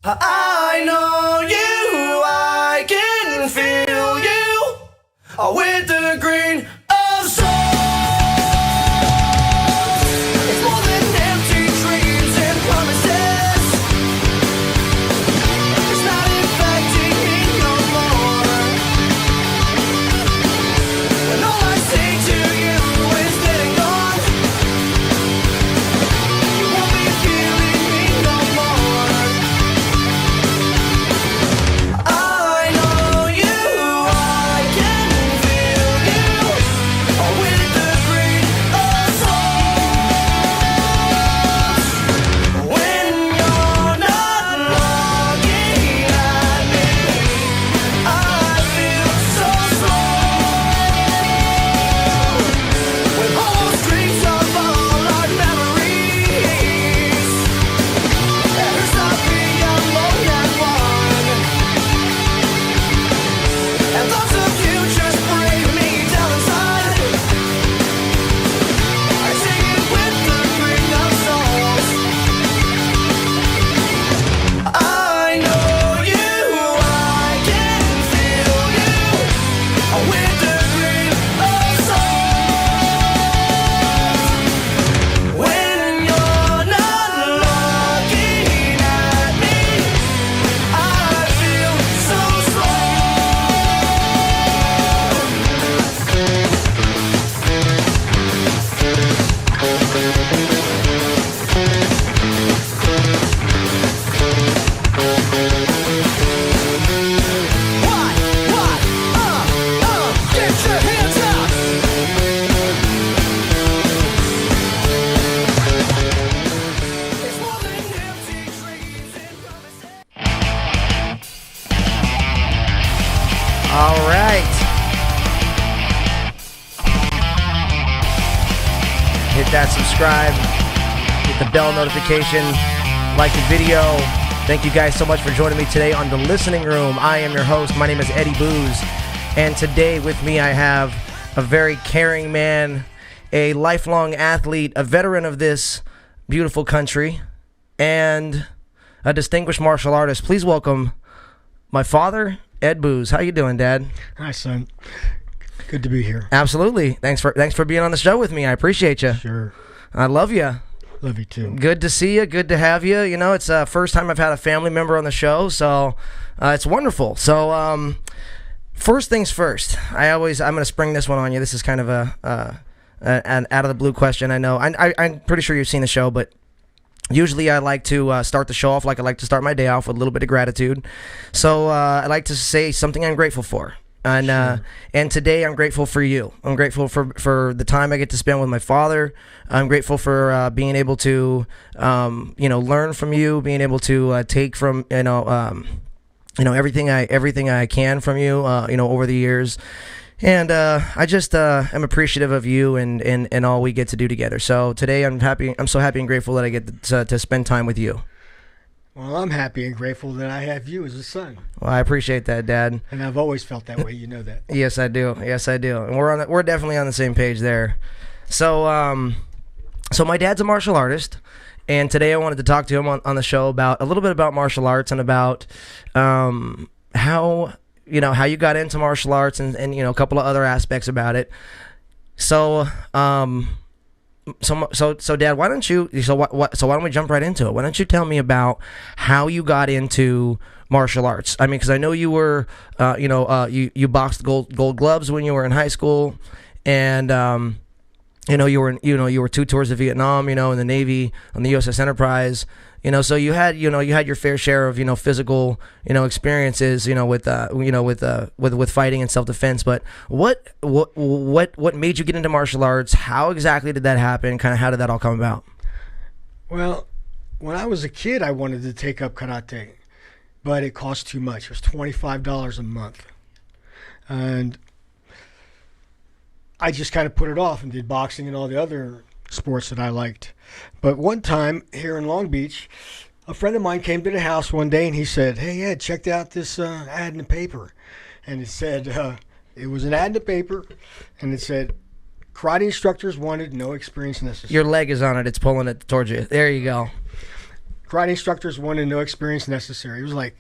I know you, I can feel you with the green of soul. It's more than empty dreams and promises. It's not infecting me no more. When all I say to you is getting gone, you won't be feeling me no more. I know you, I can feel you with the green of souls. When you're not looking at me, I feel so slow. When all those dreams of all our memories, there's nothing alone and one. And thoughts of you just bring me down inside. I sing it with the green of souls. I know you, I can feel you with the green of souls. When you're not looking at me, I feel so slow. What? Get your hands up. It's more than empty dreams and promises. All right. Hit that subscribe, hit the bell notification, like the video. Thank you guys so much for joining me today on The Listening Room. I am your host. My name is Eddie Booz. And today with me I have a very caring man, a lifelong athlete, a veteran of this beautiful country, and a distinguished martial artist. Please welcome my father, Ed Booz. How you doing, Dad? Hi, son. Good to be here. Absolutely. Thanks for being on the show with me. I appreciate you. Sure. I love you. Love you too. Good to see you. Good to have you. You know, it's the first time I've had a family member on the show, so it's wonderful. So, first things first. I'm going to spring this one on you. This is kind of an out of the blue question. I know. I'm pretty sure you've seen the show, but usually I like to start the show off like I like to start my day off with a little bit of gratitude. So I like to say something I'm grateful for. And today I'm grateful for you. I'm grateful for the time I get to spend with my father. I'm grateful for being able to learn from you, being able to take from everything I can from you over the years. And I just am appreciative of you and all we get to do together. So today I'm so happy and grateful that I get to spend time with you. Well, I'm happy and grateful that I have you as a son. Well, I appreciate that, Dad. And I've always felt that way. You know that. Yes, I do. And we're definitely on the same page there. So so my dad's a martial artist, and today I wanted to talk to him on the show about a little bit about martial arts and about how you got into martial arts and a couple of other aspects about it. So So Dad, why don't we jump right into it? Why don't you tell me about how you got into martial arts? I mean, because I know you were, you boxed gold gloves when you were in high school, and you were 2 tours of Vietnam, in the Navy on the USS Enterprise. So you had your fair share of physical experiences with fighting and self-defense. But what made you get into martial arts? How exactly did that happen? Kind of how did that all come about? Well, when I was a kid, I wanted to take up karate, but it cost too much. It was $25 a month, and I just kind of put it off and did boxing and all the other sports that I liked. But one time here in Long Beach, a friend of mine came to the house one day and he said, "Hey Ed, check out this ad in the paper." And it said, it was an ad in the paper, and it said, "Karate instructors wanted, no experience necessary." Your leg is on it. It's pulling it towards you. There you go. karate instructors wanted no experience necessary. It was like,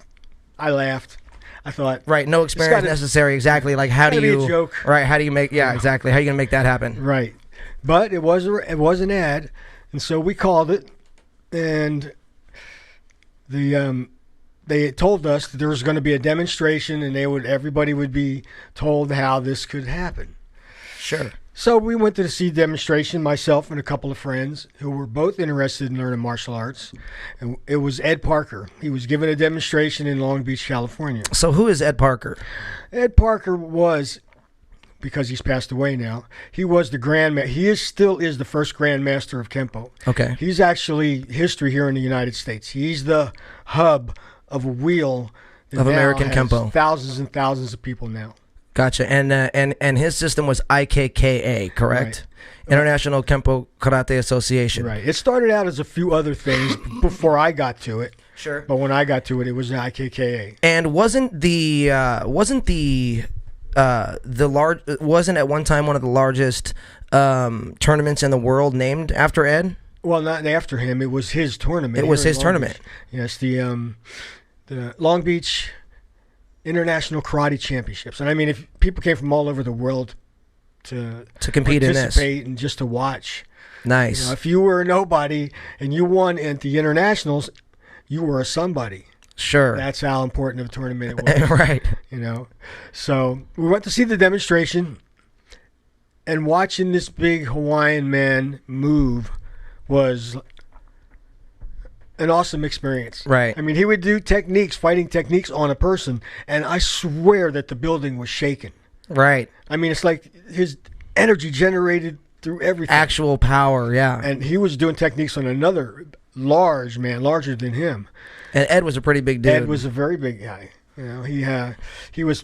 I laughed. I thought, Right, no experience necessary. Exactly. Like, how do gotta be a you? joke. Right, how do you make? Yeah, exactly. How are you gonna make that happen? right. But it was an ad, and so we called it, and they told us that there was going to be a demonstration, and everybody would be told how this could happen. Sure. So we went to see the demonstration, myself and a couple of friends who were both interested in learning martial arts. And it was Ed Parker. He was giving a demonstration in Long Beach, California. So who is Ed Parker? Ed Parker was, because he's passed away now, he was the still is the first Grand Master of Kempo. Okay. He's actually history here in the United States. He's the hub of a wheel that Of now American has Kempo. thousands and thousands of people now. Gotcha. And his system was IKKA, correct? International Kempo Karate Association. Right. It started out as a few other things before I got to it. Sure. But when I got to it, it was the IKKA. And wasn't at one time one of the largest tournaments in the world named after Ed? Well, not after him. It was his tournament. It was here in his Long tournament. Beach. Yes, the Long Beach International Karate Championships. And I mean, if people came from all over the world to compete in this. participate and just to watch. Nice. You know, if you were a nobody and you won at the internationals, you were a somebody. Sure. That's how important of a tournament it was. Right. You know, so we went to see the demonstration, and watching this big Hawaiian man move was an awesome experience. Right. I mean, he would do fighting techniques on a person, and I swear that the building was shaking. Right. I mean, it's like his energy generated through everything. Actual power, yeah. And he was doing techniques on another large man, larger than him. And Ed was a pretty big dude. Ed was a very big guy. You know, he was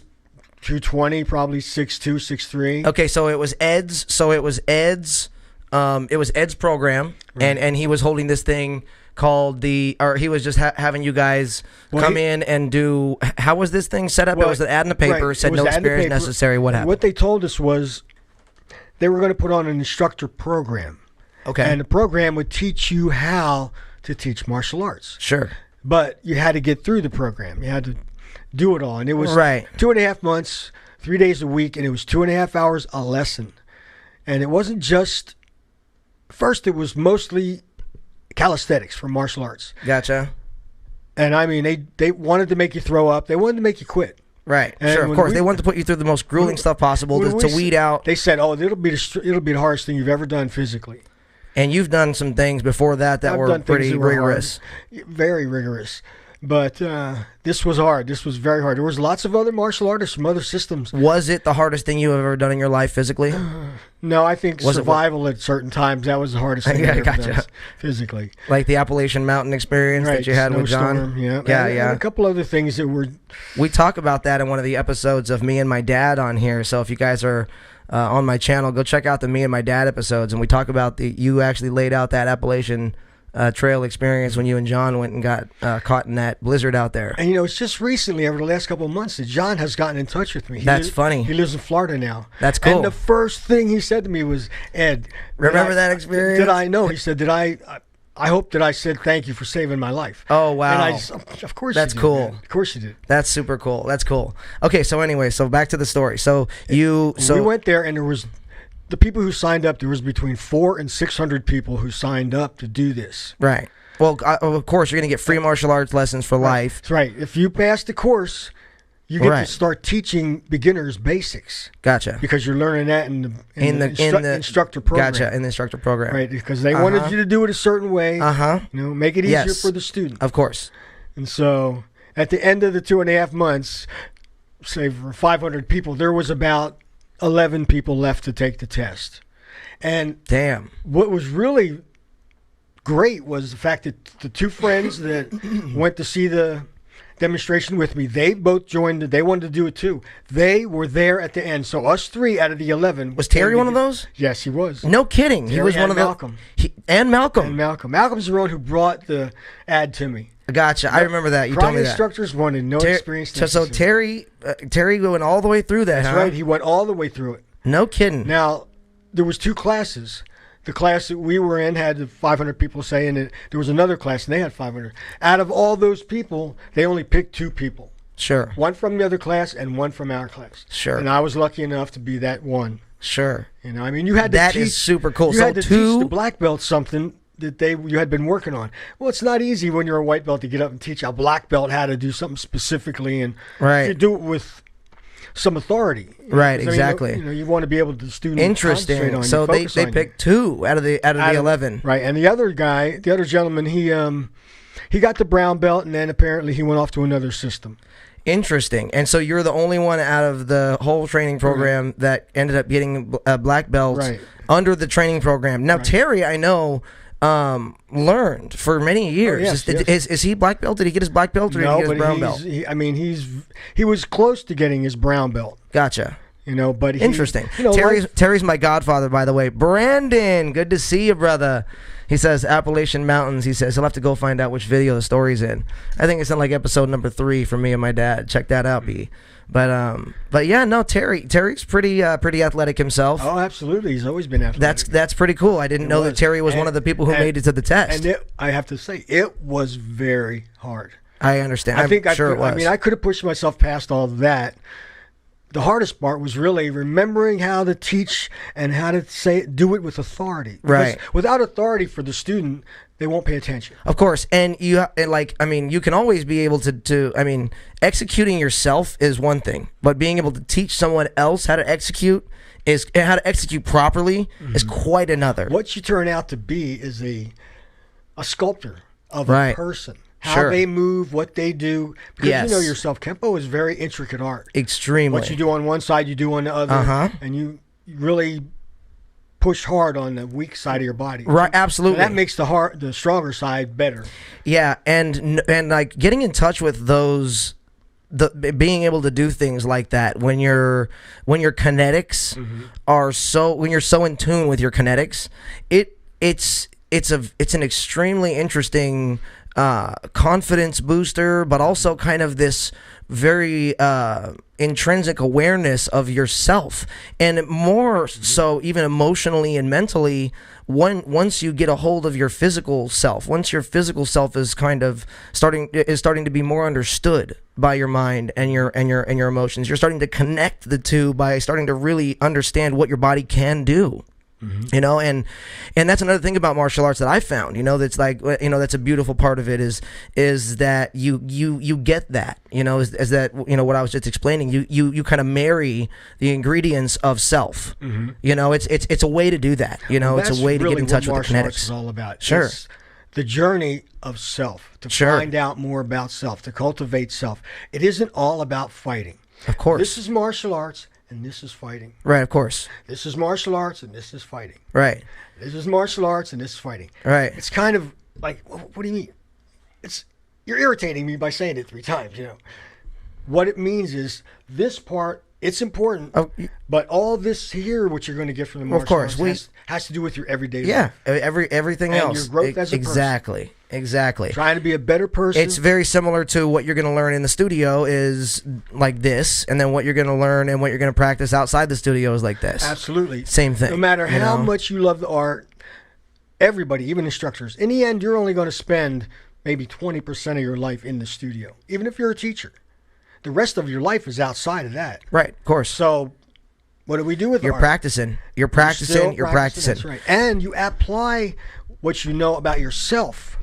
220, probably 6'2", 6'3". Okay, so it was Ed's program, Right. and he was holding this thing called he was just having you guys come in and do. How was this thing set up? Well, it was an ad in the paper. right, Said it was no the ad in the experience paper. necessary. What happened? What they told us was they were going to put on an instructor program. Okay. And the program would teach you how to teach martial arts. Sure. But you had to get through the program. You had to do it all. And it was Right. 2.5 months, 3 days a week, and it was 2.5 hours a lesson. And it wasn't just, first it was mostly calisthenics for martial arts. Gotcha. And I mean, they wanted to make you throw up. They wanted to make you quit. Right. And Sure. Of when course, we- they wanted to put you through the most grueling stuff possible When to we weed out. They said, "Oh, it'll be the hardest thing you've ever done physically." And you've done some things before that I've were done things pretty that were rigorous. hard. Very rigorous. But this was hard. This was very hard. There was lots of other martial artists from other systems. Was it the hardest thing you have ever done in your life physically? No, I think Was it survival at certain times, that was the hardest thing Yeah, I've ever gotcha. done physically. Like the Appalachian Mountain experience that you had with John? snowstorm, Yeah, Yeah, and yeah. a couple other things that were... We talk about that in one of the episodes of Me and My Dad on here. So if you guys are on my channel, go check out the Me and My Dad episodes. And we talk about you actually laid out that Appalachian Trail experience when you and John went and got caught in that blizzard out there. And, you know, it's just recently, over the last couple of months, that John has gotten in touch with me. That's funny. He lives in Florida now. That's cool. And the first thing he said to me was, "Ed, Remember that experience?" Did I know?" He said, I hope that I said thank you for saving my life." Oh, wow. And I just, of course That's you did, cool. man. Of course you did. That's super cool. That's cool. Okay, so anyway, so back to the story. So we We went there, and there was... The people who signed up, there was between 400 and 600 people who signed up to do this. Right. Well, of course, you're going to get free martial arts lessons for life. That's right. If you pass the course, you get Right. to start teaching beginners basics, Gotcha. because you're learning that in the instructor program. Gotcha, in the instructor program. Right, because they wanted you to do it a certain way. Uh-huh. You know, make it easier Yes. for the student. Of course. And so, at the end of the 2.5 months, say for 500 people, there was about 11 people left to take the test. And Damn. what was really great was the fact that the two friends that went to see the demonstration with me, they both joined. They wanted to do it too. They were there at the end. So us 3 out of the 11. Was Terry one of those? Yes, he was. No kidding. He Terry was one and of the Malcolm. And Malcolm. And Malcolm. Malcolm's the one who brought the ad to me. Gotcha. I remember that. You told me Karate that. instructors wanted no experience. So Terry went all the way through that, That's huh? right. He went all the way through it. No kidding. Now, there was 2 classes. the class that we were in had 500 people saying that there was another class and they had 500. Out of all those people, they only picked 2 people. Sure. One from the other class and one from our class. Sure. And I was lucky enough to be that one. Sure. You know, I mean, you had to That teach. is super cool. You So had to teach the black belt something that you had been working on. Well, it's not easy when you're a white belt to get up and teach a black belt how to do something specifically, and Right. you do it with some authority. Right, 'Cause, exactly. You know, you want to be able to student Interesting. concentrate on So you, they focus on you. picked 2 out of the 11. Right, and the other guy, the other gentleman, he got the brown belt, and then apparently he went off to another system. Interesting. And so you're the only one out of the whole training program that ended up getting a black belt Right. under the training program. Now, Terry, I know, learned for many years. Is he black belt? Did he get his black belt or did he get his brown belt? He was close to getting his brown belt. Gotcha. You know, but Interesting. You know, Terry's my godfather, by the way. Brandon, good to see you, brother. He says Appalachian Mountains. He says he'll have to go find out which video the story's in. I think it's in like episode number 3 for me and my dad. Check that out, B. But yeah, no, Terry's pretty athletic himself. Oh, absolutely. He's always been athletic. That's pretty cool. I didn't know that Terry was one of the people who made it to the test. And I have to say, it was very hard. I understand. I'm sure it was. I mean, I could have pushed myself past all of that. The hardest part was really remembering how to teach and how to do it with authority. Right. Because without authority for the student, they won't pay attention. Of course, and you can always be able to executing yourself is one thing, but being able to teach someone else how to execute properly is quite another. What you turn out to be is a sculptor of Right. a person. How they move, what they do. Because Yes. you know yourself, Kempo is very intricate art. Extremely. What you do on one side, you do on the other. And you really push hard on the weak side of your body. Right, absolutely. So that makes the stronger side better. Yeah, and like getting in touch with being able to do things like that when your kinetics when you're so in tune with your kinetics, it's an extremely interesting confidence booster, but also kind of this very intrinsic awareness of yourself, and more so even emotionally and mentally. Once you get a hold of your physical self, once your physical self is kind of starting to be more understood by your mind and your emotions, you're starting to connect the two by starting to really understand what your body can do. You know, and that's another thing about martial arts that I found, you know, that's like, you know, that's a beautiful part of it is that you get that, you know, is that, you know, what I was just explaining, you kind of marry the ingredients of self. You know, it's a way to do that, you know, it's a way to get in touch with the kinetics. Arts is all about. Sure. It's the journey of self, to find out more about self, to cultivate self. It isn't all about fighting. Of course. This is martial arts. And this is fighting. Right, of course. This is martial arts, and this is fighting. Right. This is martial arts, and this is fighting. Right. It's kind of like, what do you mean? You're irritating me by saying it 3 times, you know. What it means is this part, it's important, but all this here, what you're going to get from the martial arts has to do with your everyday life. Yeah, everything and else. Your growth as a person. Exactly. Trying to be a better person. It's very similar to what you're going to learn in the studio is like this, and then what you're going to learn and what you're going to practice outside the studio is like this. Absolutely. Same thing. No matter how much you love the art, everybody, even instructors, in the end, you're only going to spend maybe 20% of your life in the studio, even if you're a teacher. The rest of your life is outside of that. Right, of course. So what do we do with art? You're practicing. You're practicing. That's right. And you apply what you know about yourself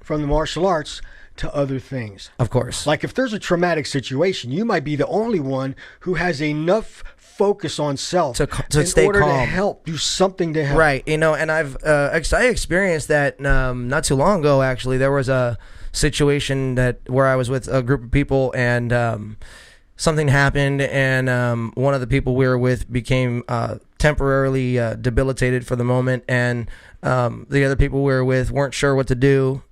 from the martial arts to other things. Of course. Like if there's a traumatic situation, you might be the only one who has enough focus on self to stay calm, in order to help, do something to help. Right. You know, and I experienced that not too long ago, actually. There was a situation where I was with a group of people, and something happened, and one of the people we were with became temporarily debilitated for the moment, and the other people we were with weren't sure what to do.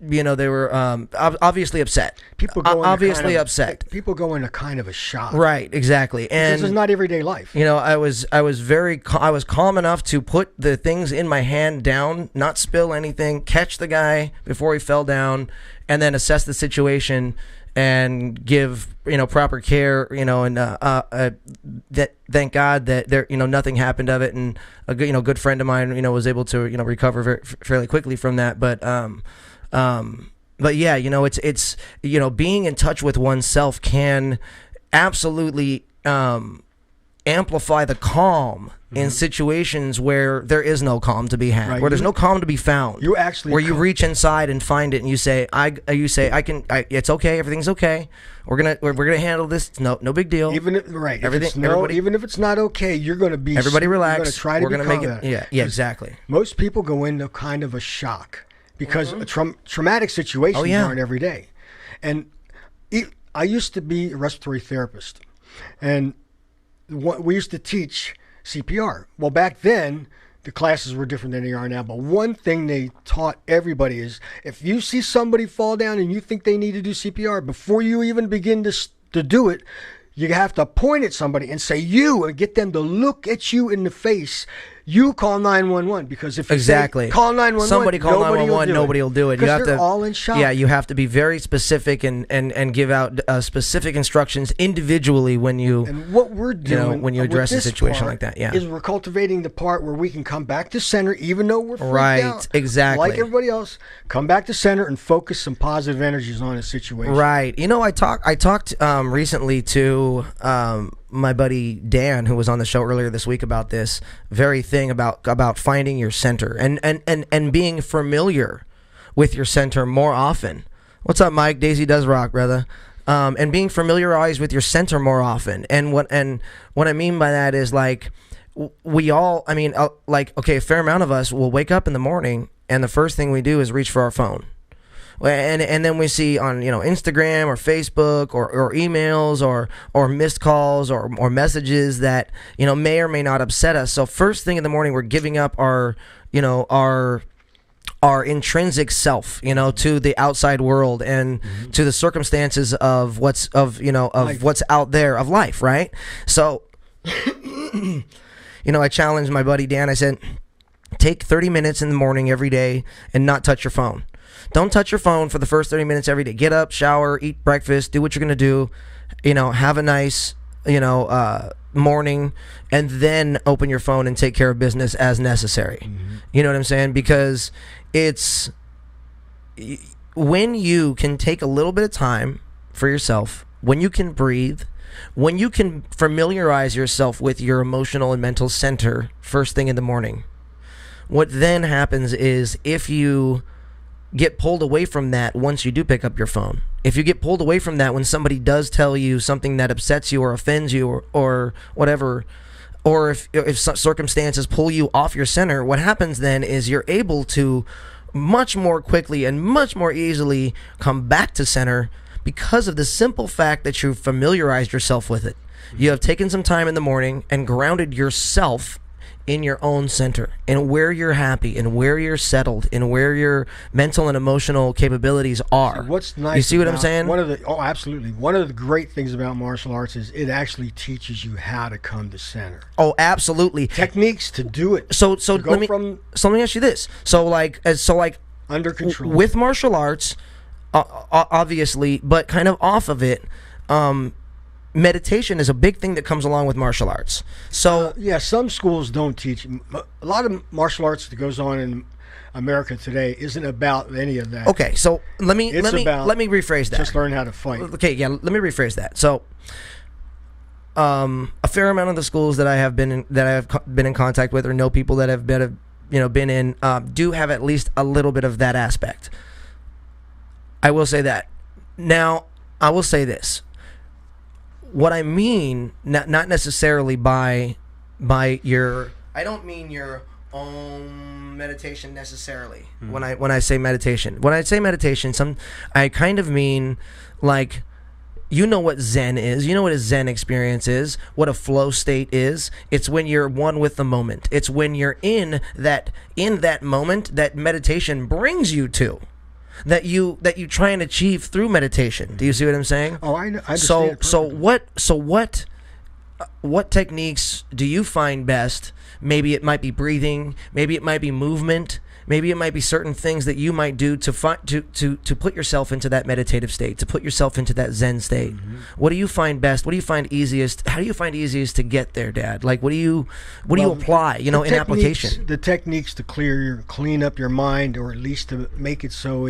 You know, they were obviously upset. People go upset. People go into kind of a shock. Right, exactly. And this is not everyday life. You know, I was calm enough to put the things in my hand down, not spill anything, catch the guy before he fell down, and then assess the situation and give proper care, and that thank God that there nothing happened of it, and a good friend of mine was able to recover fairly quickly from that. But yeah, it's being in touch with oneself can absolutely amplify the calm in situations where there is no calm to be had, Right. where there's no calm to be found. You actually where you reach inside and find it, and you say, it's okay, everything's okay. We're gonna handle this. No big deal. Even if, right, Everything- even if it's not okay, you're going to be. Everybody relax. You're going to try to We're gonna be make calm it. about it. Yeah, exactly. Most people go into kind of a shock because traumatic situations aren't every day. And I used to be a respiratory therapist, and we used to teach CPR. Well, back then, the classes were different than they are now. But one thing they taught everybody is if you see somebody fall down and you think they need to do CPR, before you even begin to do it, you have to point at somebody and say you, and get them to look at you in the face. You call 911, because if you say, call 911, somebody call 911, nobody will do it. You have Because they're to all in shock. Yeah, you have to be very specific and give out specific instructions individually when you And what we're doing when you with address a this situation part like that. Yeah, is we're cultivating the part where we can come back to center, even though we're freaked Right, out. exactly. Like everybody else, come back to center and focus some positive energies on a situation. right. I talked recently to my buddy Dan, who was on the show earlier this week, about this very thing about finding your center and being familiar with your center more often. What's up, Mike? Daisy does rock, brother. And being familiarized with your center more often. And what I mean by that is, like, we all, a fair amount of us will wake up in the morning and the first thing we do is reach for our phone. And then we see on Instagram or Facebook or emails or missed calls or messages that may or may not upset us. So first thing in the morning, we're giving up our intrinsic self, to the outside world and to the circumstances of what's out there of life, right? So I challenged my buddy Dan. I said, take 30 minutes in the morning every day and not touch your phone. Don't touch your phone for the first 30 minutes every day. Get up, shower, eat breakfast, do what you're going to do, have a nice, morning, and then open your phone and take care of business as necessary. You know what I'm saying? Because it's when you can take a little bit of time for yourself, when you can breathe, when you can familiarize yourself with your emotional and mental center first thing in the morning, what then happens is, if you get pulled away from that once you do pick up your phone, if you get pulled away from that when somebody does tell you something that upsets you or offends you or whatever, or if circumstances pull you off your center, what happens then is you're able to much more quickly and much more easily come back to center because of the simple fact that you've familiarized yourself with it. You have taken some time in the morning and grounded yourself in your own center, and where you're happy and where you're settled and where your mental and emotional capabilities are. What's nice? You see what I'm saying? Absolutely. One of the great things about martial arts is it actually teaches you how to come to center. Oh, absolutely. Techniques to do it. So let me ask you this. So like Under control with martial arts, obviously, but kind of off of it, meditation is a big thing that comes along with martial arts. So some schools don't teach. A lot of martial arts that goes on in America today isn't about any of that. Okay, so let me rephrase that. Just learn how to fight. Okay, yeah, let me rephrase that. So a fair amount of the schools that I have been in contact with or know people that have been in do have at least a little bit of that aspect. I will say that. Now, I will say this. What I mean, not necessarily by your, I don't mean your own meditation necessarily. When I say meditation, I kind of mean, like, what Zen is. You know what a Zen experience is. What a flow state is. It's when you're one with the moment. It's when you're in that moment that meditation brings you to. That you try and achieve through meditation. Do you see what I'm saying? Oh, I understand. So what techniques do you find best? Maybe it might be breathing. Maybe it might be movement. Maybe it might be certain things that you might do to put yourself into that meditative state, to put yourself into that Zen state. What do you find best? What do you find easiest? How do you find easiest to get there, Dad? Like, what do you apply? You know, in application. The techniques to clean up your mind, or at least to make it so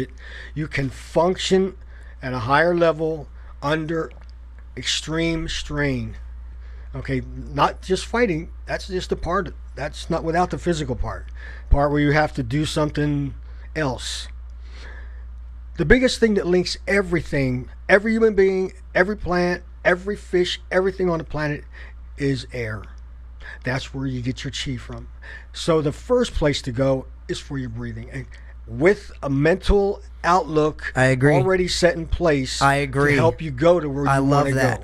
you can function at a higher level under extreme strain. Okay, not just fighting. That's just a part. That's not without the physical part where you have to do something else. The biggest thing that links everything, every human being, every plant, every fish, everything on the planet is air. That's where you get your chi from. So the first place to go is for your breathing. And with a mental outlook I agree. already set in place, I agree. to help you go to where you want to go.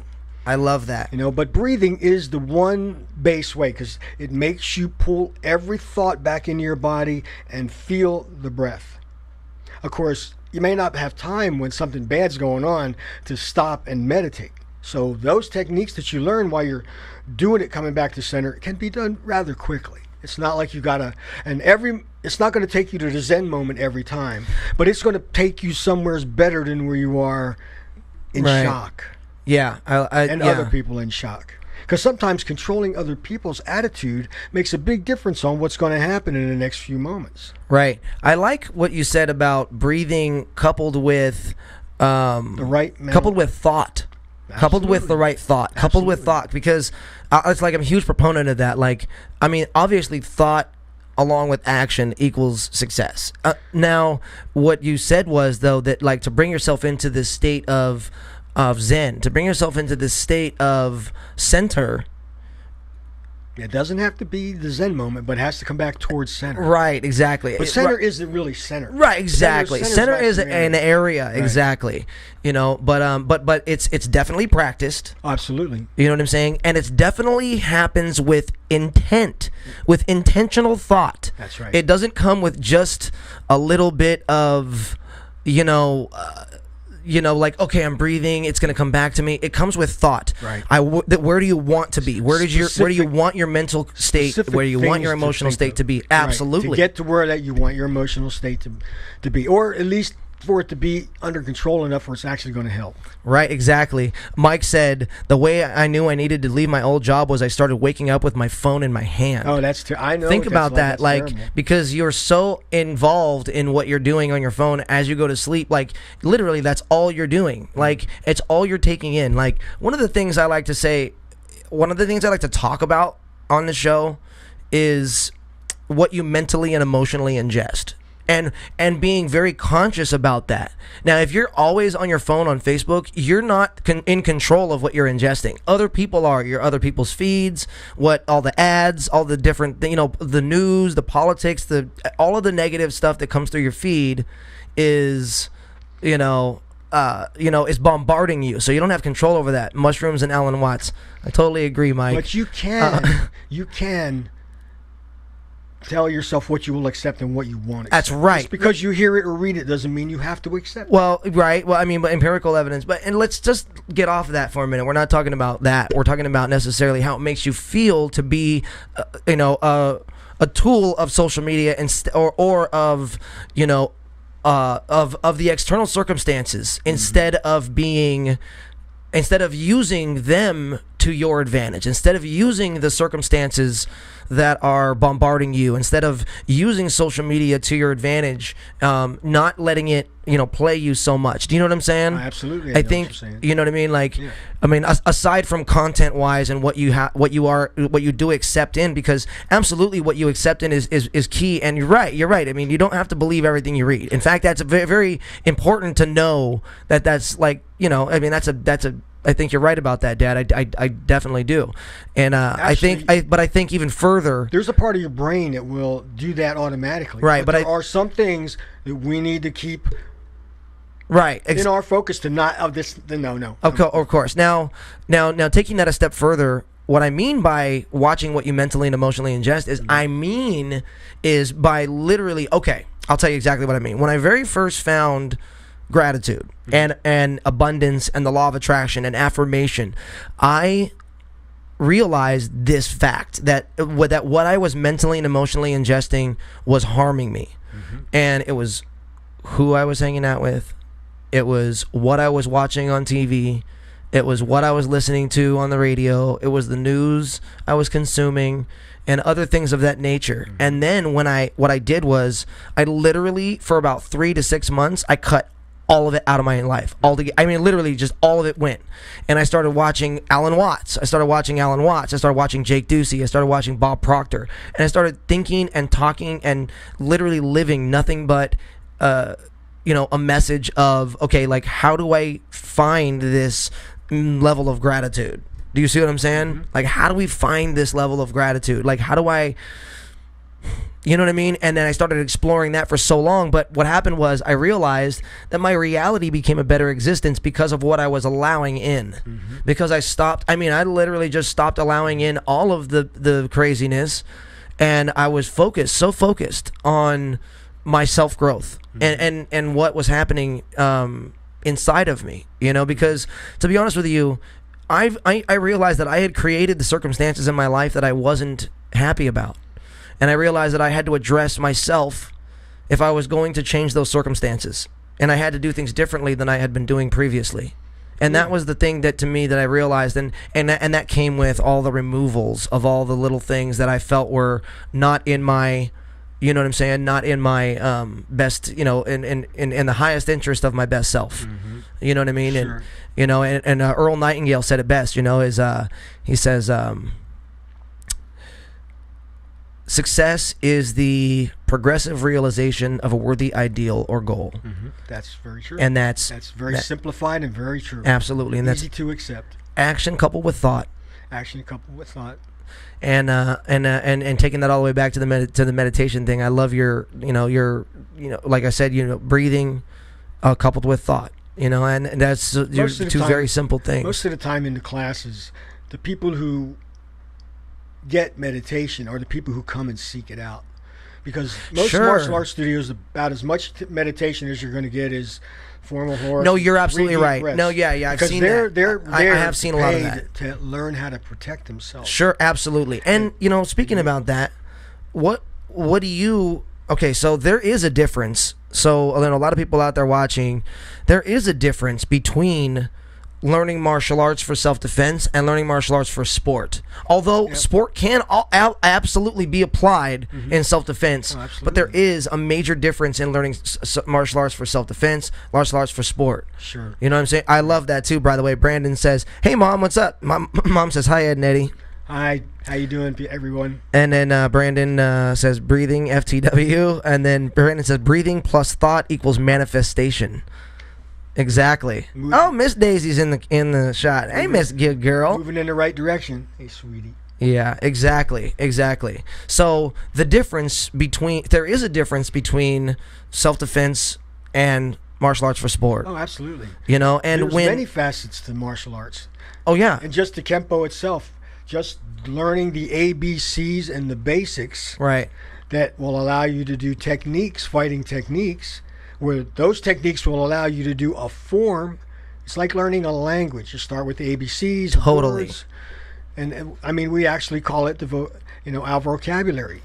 I love that. You know, but breathing is the one base way, because it makes you pull every thought back into your body and feel the breath. Of course, you may not have time when something bad's going on to stop and meditate. So those techniques that you learn while you're doing it, coming back to center, can be done rather quickly. It's not like you gotta, it's not going to take you to the Zen moment every time, but it's going to take you somewhere better than where you are in shock. Yeah, and other people in shock. Because sometimes controlling other people's attitude makes a big difference on what's going to happen in the next few moments. Right. I like what you said about breathing coupled with coupled with thought. Absolutely. Coupled with the right thought. Absolutely. Coupled with thought, because it's like I'm a huge proponent of that. Like, I mean, obviously thought along with action equals success. Now, what you said was, though, that like to bring yourself into this state of Zen, to bring yourself into this state of center. It doesn't have to be the Zen moment, but it has to come back towards center. Right, exactly. But center isn't really center. Right, exactly. Center is an area, right. Exactly. You know, but it's definitely practiced. Absolutely. You know what I'm saying? And it's definitely happens with intent, with intentional thought. That's right. It doesn't come with just a little bit of, like, okay, I'm breathing, it's going to come back to me. It comes with thought. Right. Where do you want to be? Where do you want your mental state? Where do you want your emotional state to be? Absolutely. Right. To get to where that you want your emotional state to be, or at least for it to be under control enough where it's actually going to help. Right, exactly. Mike said, the way I knew I needed to leave my old job was I started waking up with my phone in my hand. Oh, that's I know. Think about that, like, because you're so involved in what you're doing on your phone as you go to sleep. Like, literally, that's all you're doing. Like, it's all you're taking in. Like, one of the things I like to talk about on the show is what you mentally and emotionally ingest. And being very conscious about that. Now, if you're always on your phone on Facebook, you're not in control of what you're ingesting. Other people are. Your other people's feeds, all the ads, all the different, the news, the politics, all of the negative stuff that comes through your feed is, is bombarding you. So you don't have control over that. Mushrooms and Alan Watts. I totally agree, Mike. But you can tell yourself what you will accept and what you won't accept. That's right. Just because you hear it or read it doesn't mean you have to accept it. Well, right. Well, I mean, but empirical evidence. And let's just get off of that for a minute. We're not talking about that. We're talking about necessarily how it makes you feel to be, a tool of social media or of the external circumstances instead of using them to your advantage, instead of using the circumstances that are bombarding you, instead of using social media to your advantage, not letting it, play you so much. Do you know what I'm saying? Absolutely. I think, you know what I mean? Like, yeah. I mean, aside from content wise and what you do accept in, because absolutely what you accept in is key. And you're right. I mean, you don't have to believe everything you read. In fact, that's very, very important to know that's like, I mean, I think you're right about that, Dad. I definitely do, and actually, I think even further, there's a part of your brain that will do that automatically. Right, but there are some things that we need to keep in our focus to not of this. No. Of course. Now, taking that a step further, what I mean by watching what you mentally and emotionally ingest is by literally. Okay, I'll tell you exactly what I mean. When I very first found gratitude and abundance and the law of attraction and affirmation, I realized this fact that what I was mentally and emotionally ingesting was harming me. And it was who I was hanging out with. It was what I was watching on TV. It was what I was listening to on the radio. It was the news I was consuming and other things of that nature. And then what I did was I literally, for about 3 to 6 months, I cut all of it out of my life. I mean, literally just all of it went. And I started watching Alan Watts. I started watching Jake Ducey. I started watching Bob Proctor. And I started thinking and talking and literally living nothing but a message of, okay, like, how do I find this level of gratitude? Do you see what I'm saying? Like, how do we find this level of gratitude? Like, how do I, you know what I mean? And then I started exploring that for so long. But what happened was I realized that my reality became a better existence because of what I was allowing in. Because I literally just stopped allowing in all of the craziness. And I was so focused on my self-growth and what was happening inside of me, because to be honest with you, I realized that I had created the circumstances in my life that I wasn't happy about. And I realized that I had to address myself if I was going to change those circumstances. And I had to do things differently than I had been doing previously. And that was the thing that, to me, that I realized. And that came with all the removals of all the little things that I felt were not in my, you know what I'm saying, not in my best, in the highest interest of my best self. You know what I mean? Sure. And Earl Nightingale said it best, he says, success is the progressive realization of a worthy ideal or goal. That's very true. And that's very simplified and very true. Absolutely. And easy that's to accept. Action coupled with thought. Action coupled with thought. And taking that all the way back to the meditation thing. I love your like I said, breathing coupled with thought. And that's two very simple things. Most of the time in the classes, the people who get meditation are the people who come and seek it out, because most martial arts studios, about as much meditation as you're going to get is formal horse. No, you're absolutely right. Breaths. No, yeah, I've seen that. I have seen a lot of that. To learn how to protect themselves. Sure, absolutely. And speaking about that, what do you? Okay, so there is a difference. So then a lot of people out there watching, there is a difference between learning martial arts for self-defense and learning martial arts for sport. Although sport can absolutely be applied in self-defense, but there is a major difference in learning martial arts for self-defense, martial arts for sport. Sure. You know what I'm saying? I love that too, by the way. Brandon says, "Hey, Mom, what's up?" Mom says, "Hi, Ed and Eddie." Hi, how you doing, everyone? And then Brandon says, "Breathing, FTW." And then Brandon says, "Breathing plus thought equals manifestation." Exactly. Oh, Miss Daisy's in the shot. Hey, Miss Good Girl. Moving in the right direction. Hey, sweetie. Yeah, exactly. So there is a difference between self-defense and martial arts for sport. Oh, absolutely. And there's many facets to martial arts. Oh yeah. And just the Kempo itself, just learning the ABCs and the basics, right, that will allow you to do fighting techniques, where those techniques will allow you to do a form. It's like learning a language. You start with the ABCs, totally, words, and I mean, we actually call it our vocabulary.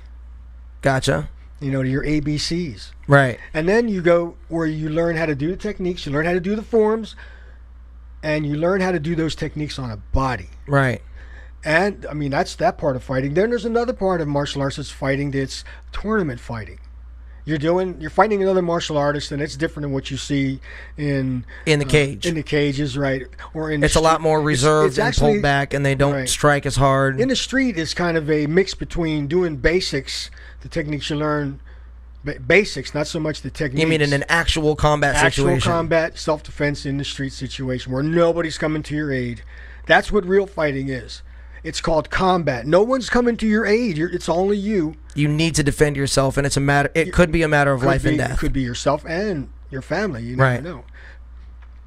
Gotcha. Your ABCs. Right. And then you go where you learn how to do the techniques, you learn how to do the forms, and you learn how to do those techniques on a body. Right. And I mean, that's that part of fighting. Then there's another part of martial arts that's fighting, that's tournament fighting. You're fighting another martial artist, and it's different than what you see in the cage. In the cages, right? Or it's a lot more reserved and pulled back, and they don't strike as hard. In the street, it's kind of a mix between doing basics, the techniques you learn, basics, not so much the techniques. You mean in an actual combat situation? Actual combat, self-defense in the street situation where nobody's coming to your aid. That's what real fighting is. It's called combat. No one's coming to your aid. It's only you. You need to defend yourself, and it could be a matter of life and death. It could be yourself and your family. You never know.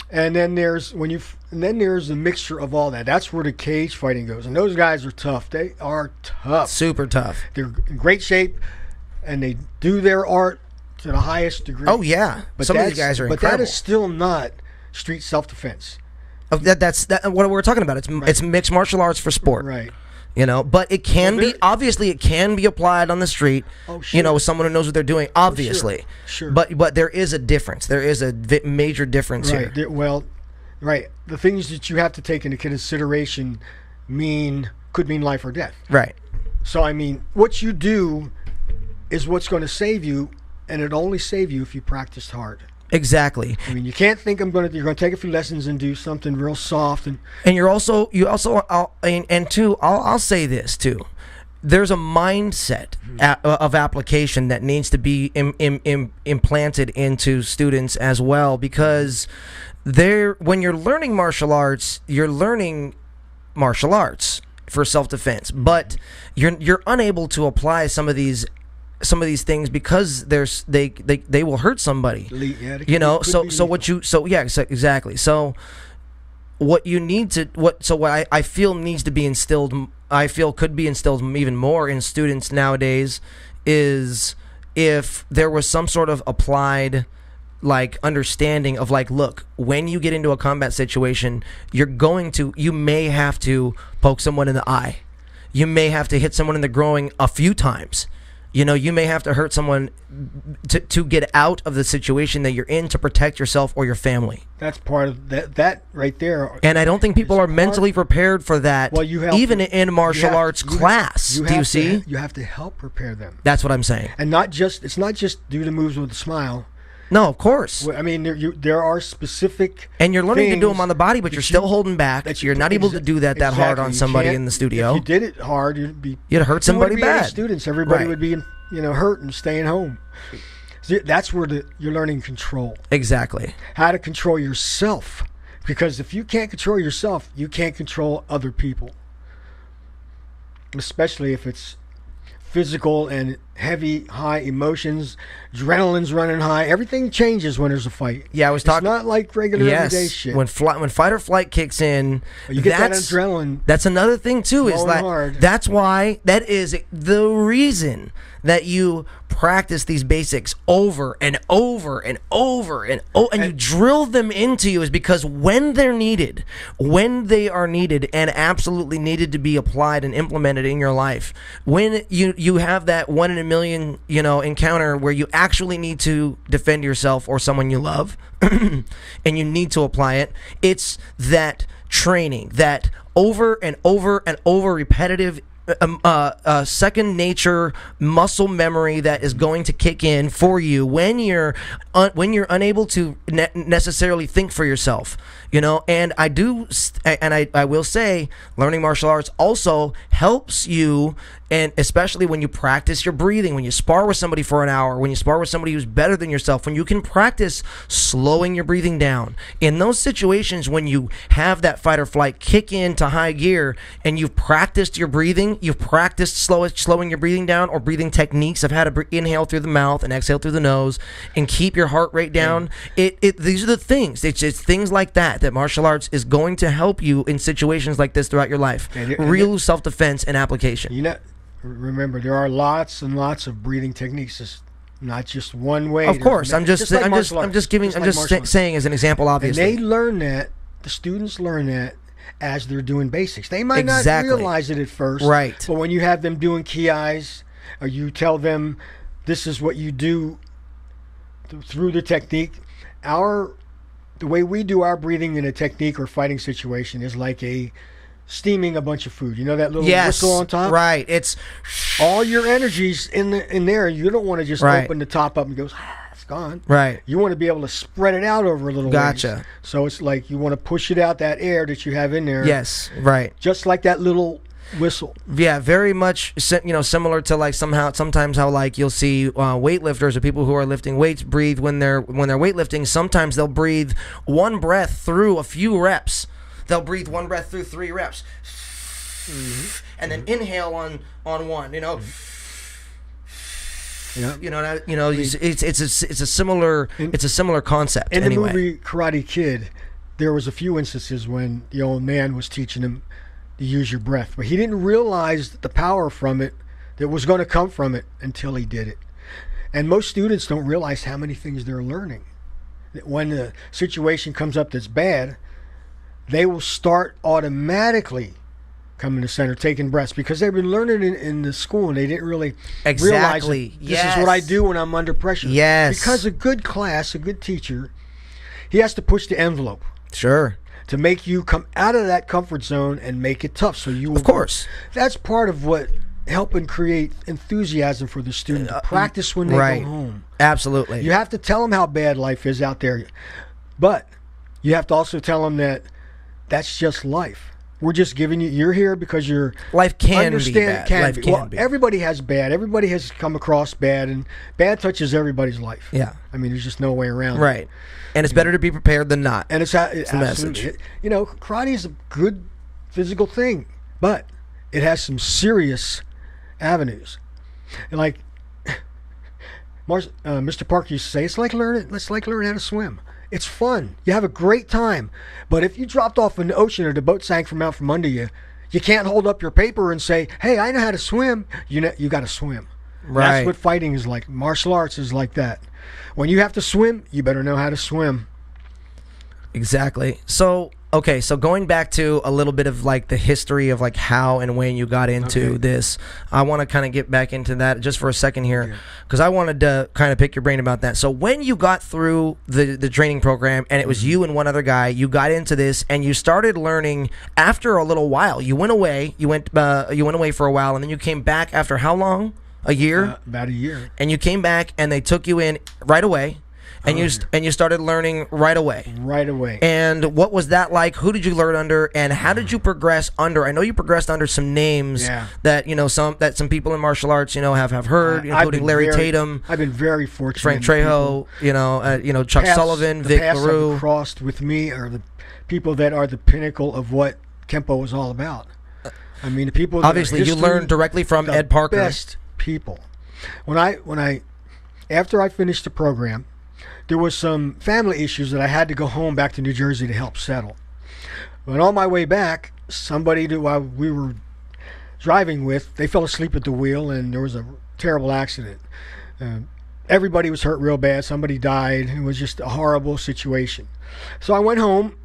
And then there's the mixture of all that. That's where the cage fighting goes. And those guys are tough. They are tough. Super tough. They're in great shape, and they do their art to the highest degree. Oh yeah. But some of these guys are incredible. But that is still not street self-defense. That's what we're talking about. It's mixed martial arts for sport. Right. You know, but it can be, obviously it can be applied on the street. Oh, sure. You know, with someone who knows what they're doing, obviously. Sure. But there is a difference. There is a major difference here. Well, right. The things that you have to take into consideration could mean life or death. Right. So, I mean, what you do is what's going to save you, and it'll only save you if you practiced hard. Exactly. I mean, you can't think you're going to take a few lessons and do something real soft and I'll say this too. There's a mindset of application that needs to be implanted into students as well, because when you're learning martial arts, you're learning martial arts for self-defense, but you're unable to apply some of these things because they will hurt somebody. Exactly. So what you need to what I feel needs to be instilled, I feel could be instilled even more in students nowadays, is if there was some sort of applied like understanding of like, look, when you get into a combat situation, you may have to poke someone in the eye, you may have to hit someone in the groin a few times. You know, you may have to hurt someone to get out of the situation that you're in, to protect yourself or your family. That's part of that right there. And I don't think people are mentally prepared for that. Well, even in martial arts class. Do you see? You have to help prepare them. That's what I'm saying. And it's not just do the moves with a smile. No, of course. I mean, there are specific. And you're learning to do them on the body, but you're still holding back. You're not able to do that hard on somebody in the studio. If you did it hard, you'd hurt somebody bad. Students, everybody would be, hurt and staying home. So that's where you're learning control. Exactly. How to control yourself, because if you can't control yourself, you can't control other people. Especially if it's physical and heavy, high emotions, adrenaline's running high. Everything changes when there's a fight. Yeah, I was talking. It's not like regular everyday shit. When fight or flight kicks in, you get that adrenaline. That's another thing too. Is that that's why that is the reason that you practice these basics over and over and over and you drill them into you, is because when they are needed and absolutely needed to be applied and implemented in your life, when you have that 1 in a million encounter where you actually need to defend yourself or someone you love and you need to apply it, it's that training, that over and over and over repetitive second nature muscle memory that is going to kick in for you when you're unable to necessarily think for yourself, and I will say learning martial arts also helps you, and especially when you practice your breathing, when you spar with somebody for an hour, when you spar with somebody who's better than yourself, when you can practice slowing your breathing down in those situations, when you have that fight or flight kick into high gear and you've practiced your breathing, you've practiced slowing your breathing down, or breathing techniques of how to inhale through the mouth and exhale through the nose and keep your heart rate down. These are the things. It's things like that martial arts is going to help you in situations like this throughout your life. Real self-defense and application. Remember, there are lots and lots of breathing techniques. It's not just one way. Of course, I'm just saying as an example. Obviously, and they learn that. The students learn that as they're doing basics. They might not realize it at first, right? But when you have them doing ki-eyes, or you tell them this is what you do through the technique, the way we do our breathing in a technique or fighting situation is like steaming a bunch of food. You know that little whistle on top? Right. It's all your energy's in there. You don't want to just open the top up and go, it's gone. Right. You want to be able to spread it out over a little Gotcha. ways. So it's like you want to push it out, that air that you have in there. Yes. Right. Just like that little whistle. Yeah, very much similar to like sometimes how like you'll see weightlifters or people who are lifting weights breathe when they're weightlifting. Sometimes they'll breathe one breath through a few reps. They'll breathe one breath through 3 reps, and then inhale on one. Yeah. It's a similar concept. In the movie Karate Kid, there was a few instances when the old man was teaching him to use your breath, but he didn't realize the power from it that was going to come from it until he did it. And most students don't realize how many things they're learning. When the situation comes up that's bad, they will start automatically coming to center, taking breaths, because they've been learning in the school and they didn't really realize that this is what I do when I'm under pressure. Yes. Because a good class, a good teacher, he has to push the envelope. Sure. To make you come out of that comfort zone and make it tough. So you will, of course. That's part of what helping create enthusiasm for the student to practice when they right. go home. Absolutely. You have to tell them how bad life is out there, but you have to also tell them that that's just life. We're just giving you. You're here because you're. Life can be bad. Life can be. Everybody has bad. Everybody has come across bad, and bad touches everybody's life. Yeah. I mean, there's just no way around. Right. And it's better to be prepared than not. And it's the message. You know, karate is a good physical thing, but it has some serious avenues. And like Mr. Parker used to say, it's like learning how to swim. It's fun. You have a great time. But if you dropped off in the ocean or the boat sank out from under you, you can't hold up your paper and say, hey, I know how to swim. You got to swim. Right. That's what fighting is like. Martial arts is like that. When you have to swim, you better know how to swim. Exactly. So, okay, so going back to a little bit of like the history of like how and when you got into this, I want to kind of get back into that just for a second here, because I wanted to kind of pick your brain about that. So when you got through the training program and it was you and one other guy, you got into this and you started learning after a little while. You went away. You went away for a while, and then you came back after how long? A year? About a year. And you came back and they took you in right away. And you started learning right away. Right away. And what was that like? Who did you learn under? And how did you progress under? I know you progressed under some names that some people in martial arts have heard, including Larry Tatum. I've been very fortunate. Frank Trejo, Chuck Sullivan, Vic LaRue. The crossed with me are the people that are the pinnacle of what Kempo was all about. I mean, the people. Obviously, you learned directly from Ed Parker. Best people. After I finished the program, there was some family issues that I had to go home back to New Jersey to help settle. But on my way back, somebody that we were driving with, they fell asleep at the wheel and there was a terrible accident. Everybody was hurt real bad. Somebody died. It was just a horrible situation. So I went home.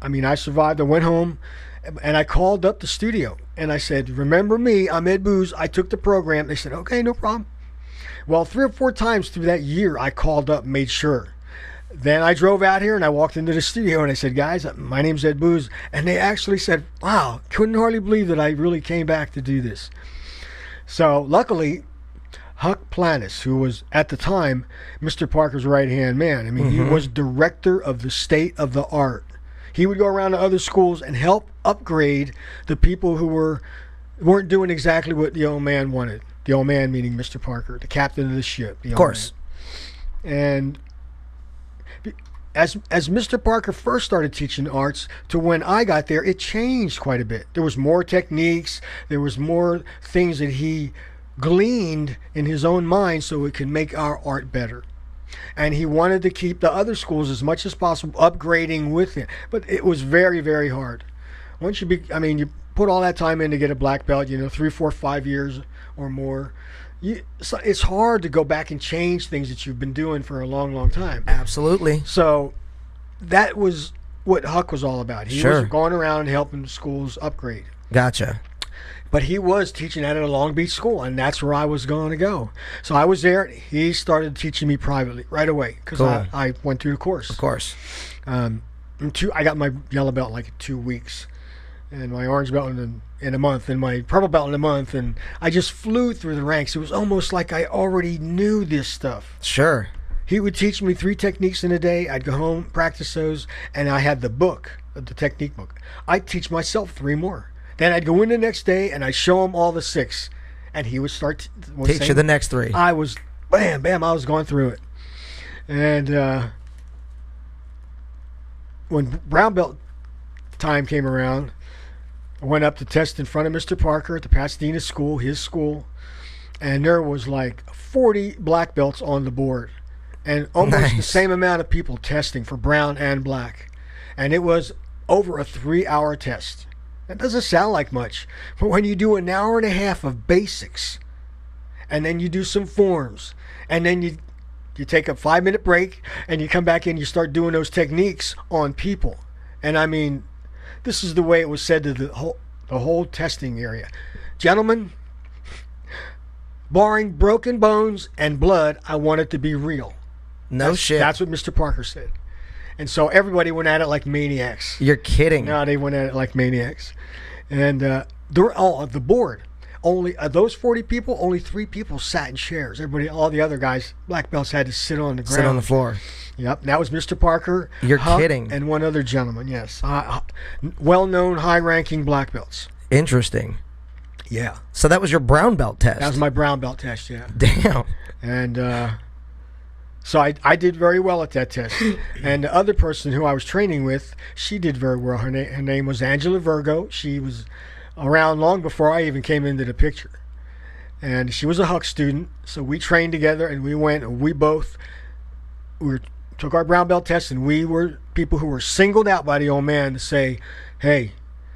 I mean, I survived. I went home and I called up the studio and I said, remember me, I'm Ed Booz. I took the program. They said, okay, no problem. Well, 3 or 4 times through that year, I called up, made sure. Then I drove out here and I walked into the studio and I said, guys, my name's Ed Booz. And they actually said, wow, couldn't hardly believe that I really came back to do this. So luckily, Huck Planis, who was at the time Mr. Parker's right-hand man, I mean, he was director of the state of the art. He would go around to other schools and help upgrade the people who weren't doing exactly what the old man wanted. The old man meaning Mr. Parker, the captain of the ship. Of course. And as Mr. Parker first started teaching arts to when I got there, it changed quite a bit. There was more techniques. There was more things that he gleaned in his own mind so it could make our art better. And he wanted to keep the other schools as much as possible upgrading with it. But it was very, very hard. Once you put all that time in to get a black belt, 3, 4, 5 years or more. It's hard to go back and change things that you've been doing for a long, long time. Absolutely. So that was what Huck was all about. He was going around helping schools upgrade. Gotcha. But he was teaching at a Long Beach school, and that's where I was going to go. So I was there. He started teaching me privately right away because I went through the course. Of course. I got my yellow belt in like 2 weeks, and my orange belt in a month, and my purple belt in a month, and I just flew through the ranks. It was almost like I already knew this stuff. Sure. He would teach me 3 techniques in a day. I'd go home, practice those, and I had the book, the technique book. I'd teach myself 3 more. Then I'd go in the next day, and I'd show him all the 6, and he would start teach you the next 3. I was, bam, I was going through it. And when brown belt time came around, I went up to test in front of Mr. Parker at the Pasadena school, his school, and there was like 40 black belts on the board and almost the same amount of people testing for brown and black. And it was over a 3-hour test. That doesn't sound like much, but when you do an hour and a half of basics, and then you do some forms, and then you take a 5-minute break, and you come back in, you start doing those techniques on people. And I mean, this is the way it was said to the whole testing area. Gentlemen, barring broken bones and blood, I want it to be real. Shit. That's what Mr. Parker said. And so everybody went at it like maniacs. You're kidding. No, they went at it like maniacs. And they're all the board. Only those 40 people, only 3 people sat in chairs. All the other guys, black belts, had to sit on the ground. Sit on the floor. Yep, that was Mr. Parker. You're Huck, kidding. And one other gentleman, yes. Well-known, high-ranking black belts. Interesting. Yeah. So that was your brown belt test. That was my brown belt test, yeah. Damn. And so I did very well at that test. And the other person who I was training with, she did very well. Her name was Angela Virgo. She was around long before I even came into the picture. And she was a Huck student. So we trained together, and we went, and we took our brown belt test, and we were people who were singled out by the old man to say, hey,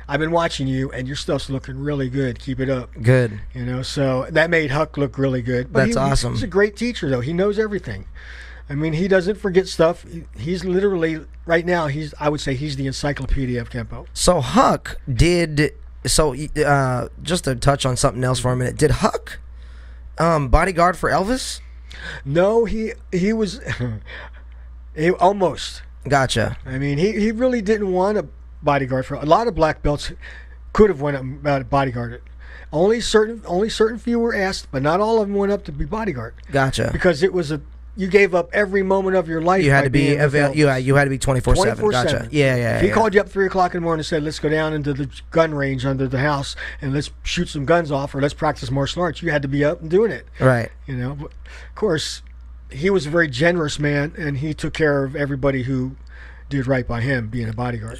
I've been watching you, and your stuff's looking really good. Keep it up. Good. You know, so that made Huck look really good. But That's awesome. He's a great teacher, though. He knows everything. I mean, he doesn't forget stuff. He's literally, right now, I would say he's the encyclopedia of Kempo. So Huck did, just to touch on something else for a minute, did Huck bodyguard for Elvis? No, he was, he almost. Gotcha. I mean, he really didn't want a bodyguard for a lot of black belts. Could have went up and bodyguarded. Only certain few were asked, but not all of them went up to be bodyguard. Gotcha. Because it was you gave up every moment of your life. You had to be available. You had to be 24/7. Gotcha. Yeah. If he called you up 3 o'clock in the morning and said, "Let's go down into the gun range under the house and let's shoot some guns off, or let's practice martial arts," you had to be up and doing it. Right. You know, but of course, he was a very generous man, and he took care of everybody who did right by him being a bodyguard.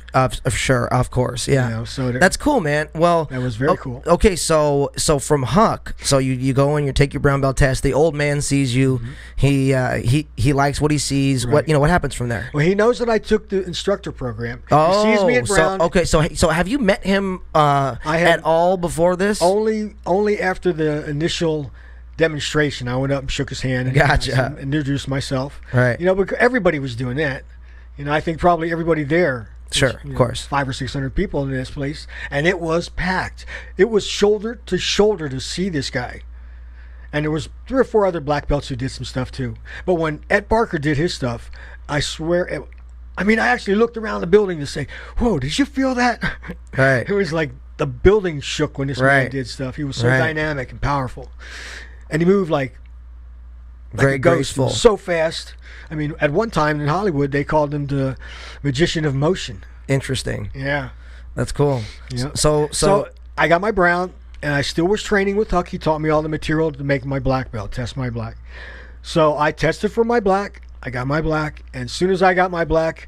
Sure, of course, yeah. You know, so that's cool, man. Well, that was very cool. Okay, so from Huck, so you go and you take your brown belt test. The old man sees you. Mm-hmm. He likes what he sees. Right. What happens from there? Well, he knows that I took the instructor program. Oh, he sees me at brown. So have you met him at all before this? Only after the initial demonstration. I went up and shook his hand and Gotcha. introduced myself. Right. You know, because everybody was doing that. You know, I think probably everybody there. Sure, of course. 500 or 600 people in this place, and it was packed. It was shoulder to shoulder to see this guy. And there was 3 or 4 other black belts who did some stuff too. But when Ed Parker did his stuff, I swear, I actually looked around the building to say, "Whoa, did you feel that?" Right. It was like the building shook when this man did stuff. He was so dynamic and powerful, and he moved like very a ghost. graceful, so fast. I mean, at one time in Hollywood, they called him the magician of motion. Interesting. Yeah, that's cool. Yeah. So I got my brown, and I still was training with Huck. He taught me all the material to make my black belt, test my black. So I tested for my black. I got my black, and as soon as I got my black,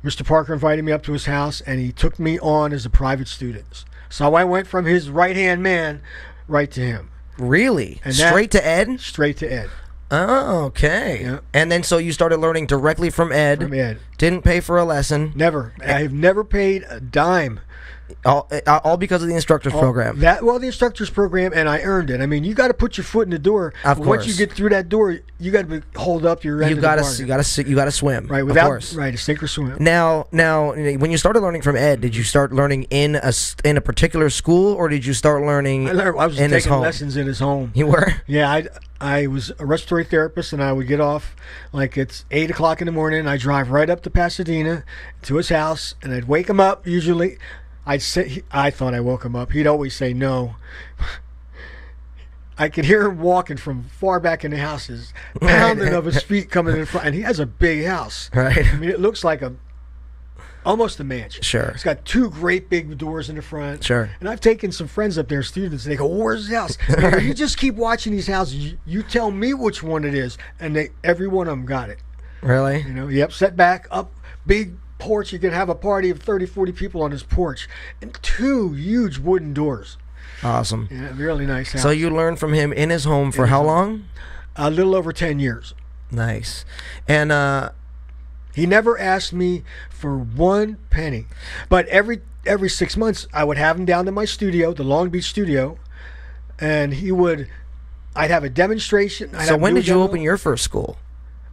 Mr. Parker invited me up to his house, and he took me on as a private student. So I went from his right-hand man right to him. Really? And straight to Ed? Straight to Ed. Oh, okay. Yeah. And then so you started learning directly from Ed. From Ed. Didn't pay for a lesson. Never. I've never paid a dime. All because of the instructor's program. The instructor's program, and I earned it. I mean, you got to put your foot in the door. Of course. Once you get through that door, you got to hold up your end of the bargain. You got to swim. Right. Of course. Right. Sink or swim. Now, when you started learning from Ed, did you start learning in a particular school, or did you start learning? I was in his taking home? Lessons in his home. You were? Yeah. I was a respiratory therapist, and I would get off like it's 8 o'clock in the morning. And I drive right up to Pasadena to his house, and I'd wake him up. Usually, I thought I woke him up. He'd always say no. I could hear him walking from far back in the houses, pounding of his feet coming in front. And he has a big house. Right. I mean, it looks like almost a mansion. Sure. It's got 2 great big doors in the front. Sure. And I've taken some friends up there, students, and they go, "Where's the house?" You just keep watching these houses. You tell me which one it is, and every one of them got it. Really? You know, yep, set back, up, big porch. You can have a party of 30, 40 people on this porch, and 2 huge wooden doors. Awesome. Yeah, really nice house. So you learned from him in his home for how long? A little over 10 years. Nice. And he never asked me for 1 penny. But every 6 months, I would have him down to my studio, the Long Beach studio, and I'd have a demonstration. So when did you open your first school?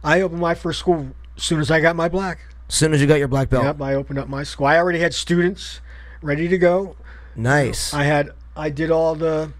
I opened my first school as soon as I got my black. As soon as you got your black belt. Yep, I opened up my school. I already had students ready to go. Nice. I did all the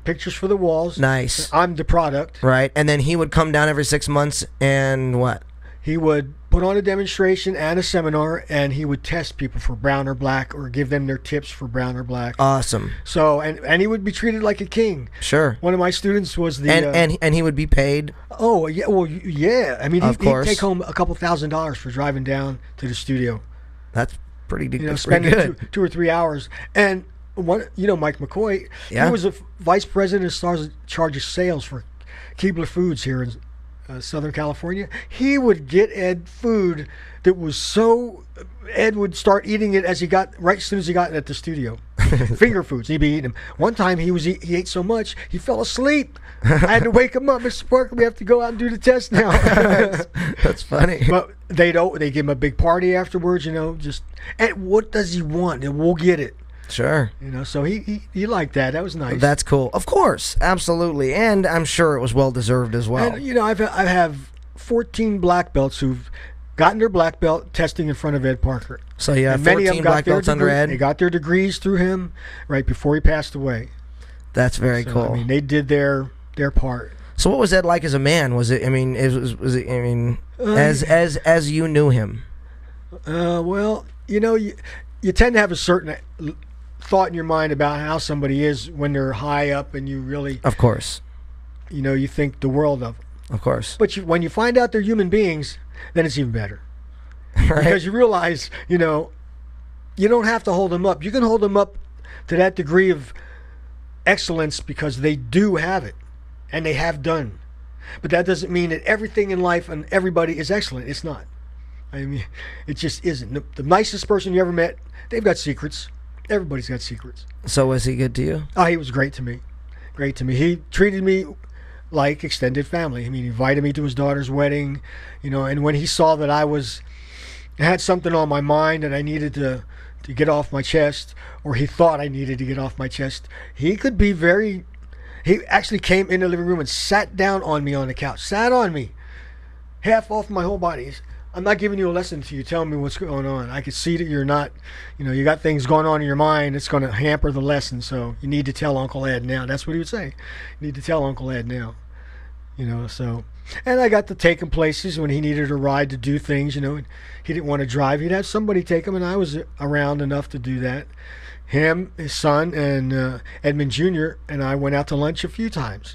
pictures for the walls. Nice. I'm the product. Right. And then he would come down every 6 months and what? He would put on a demonstration and a seminar, and he would test people for brown or black, or give them their tips for brown or black. Awesome. So, and he would be treated like a king. Sure. One of my students was the and he would be paid. Oh yeah, well yeah. I mean, Of course. he'd take home a couple $1,000s for driving down to the studio. That's pretty good. That's pretty spending good. two or 3 hours. And Mike McCoy. Yeah. He was a vice president in charge of sales for Keebler Foods here in Southern California. He would get Ed food that was so. Ed would start eating it as soon as he got at the studio. Finger foods. He'd be eating them. One time he ate so much he fell asleep. I had to wake him up. Mr. Parker, we have to go out and do the test now. That's funny. But they give him a big party afterwards. And what does he want? And we'll get it. Sure. So he liked that. That was nice. That's cool. Of course, absolutely, and I'm sure it was well deserved as well. And I have 14 black belts who've gotten their black belt testing in front of Ed Parker. So you have And many of 14 them got black their belts under degree- Ed. They got their degrees through him right before he passed away. That's very So, cool. I mean, they did their part. So what was Ed like as a man? Was it? I mean, was it? I mean, as you knew him. Well, you tend to have a certain thought in your mind about how somebody is when they're high up, and you really, Of course. you think the world of them. Of course. But when you find out they're human beings, then it's even better. Right. Because you realize, you don't have to hold them up. You can hold them up to that degree of excellence because they do have it, and they have done. But that doesn't mean that everything in life and everybody is excellent. It's not. I mean, it just isn't. The nicest person you ever met, they've got secrets. Everybody's got secrets. So was he good to you? Oh, he was great to me. Great to me. He treated me like extended family. I mean, he invited me to his daughter's wedding, and when he saw that I had something on my mind and I needed to get off my chest, or he thought I needed to get off my chest, he actually came in the living room and sat down on me on the couch, sat on me, half off my whole body. I'm not giving you a lesson to you, telling me what's going on. I can see that you're not, you got things going on in your mind. It's going to hamper the lesson, so you need to tell Uncle Ed now. That's what he would say. You need to tell Uncle Ed now. So. And I got to take him places when he needed a ride to do things, and he didn't want to drive. He'd have somebody take him, and I was around enough to do that. Him, his son, and Edmund Jr., and I went out to lunch a few times,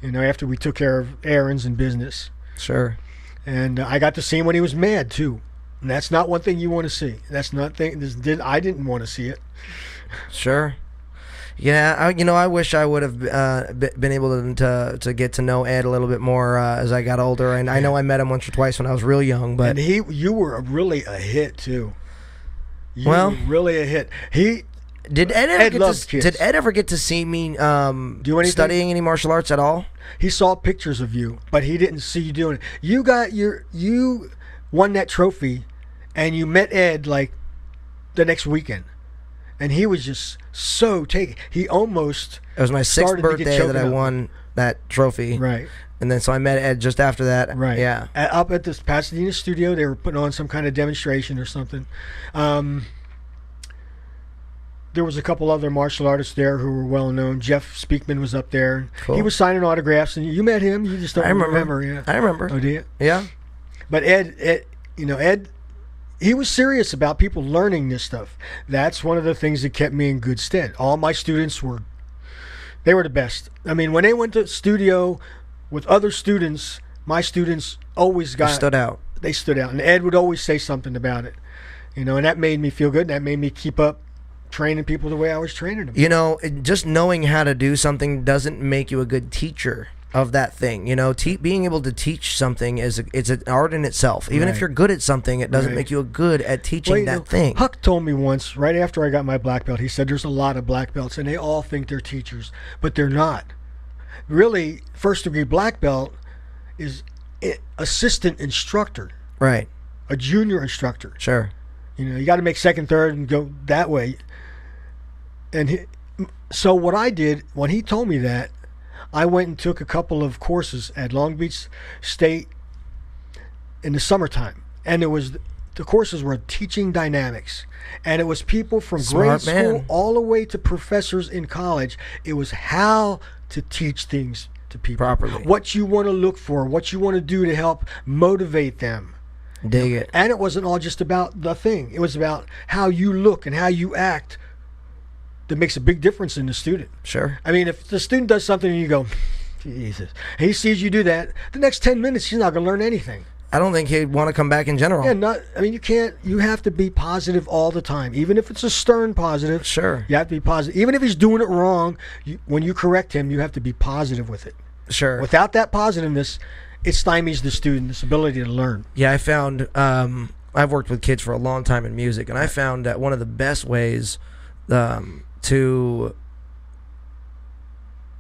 after we took care of errands and business. Sure. And I got to see him when he was mad, too. And that's not one thing you want to see. I didn't want to see it. Sure. Yeah, I wish I would have been able to get to know Ed a little bit more as I got older. And I know I met him once or twice when I was real young, but and you were really a hit too. You were really a hit. Did Ed ever get to see me do anything? studying any martial arts at all? He saw pictures of you, but he didn't see you doing it. You won that trophy, and you met Ed like the next weekend. And he was just so taken. He almost. It was my 6th birthday that I won that trophy. Right. And then so I met Ed just after that. Right. Yeah. Up at this Pasadena studio, they were putting on some kind of demonstration or something. There was a couple other martial artists there who were well known. Jeff Speakman was up there. Cool. He was signing autographs, and you met him. You just don't remember. Yeah. I remember. Oh, do you? Yeah. But Ed, he was serious about people learning this stuff. That's one of the things that kept me in good stead. All my students were the best. I mean, when they went to studio with other students, my students always stood out. They stood out, and Ed would always say something about it, and that made me feel good. And that made me keep up training people the way I was training them. Just knowing how to do something doesn't make you a good teacher of that thing. Being able to teach something it's an art in itself. Even if you're good at something, it doesn't make you good at teaching that thing. Huck told me once, right after I got my black belt, he said there's a lot of black belts and they all think they're teachers, but they're not. Really, first degree black belt is assistant instructor. Right. A junior instructor. Sure. You got to make second, third, and go that way. And so what I did, when he told me that, I went and took a couple of courses at Long Beach State in the summertime. And it was the courses were teaching dynamics, and it was people from Smart grade man. school all the way to professors in college. It was how to teach things to people Properly. what you want to look for, what you want to do to help motivate them. Dig it. And it wasn't all just about the thing. It was about how you look and how you act that makes a big difference in the student. Sure. I mean, if the student does something and you go, Jesus, and he sees you do that, the next 10 minutes he's not going to learn anything. I don't think he'd want to come back in general. Yeah, you have to be positive all the time. Even if it's a stern positive, Sure. you have to be positive. Even if he's doing it wrong, when you correct him, you have to be positive with it. Sure. Without that positiveness, it stymies the student's ability to learn. Yeah, I found I've worked with kids for a long time in music, and I found that one of the best ways to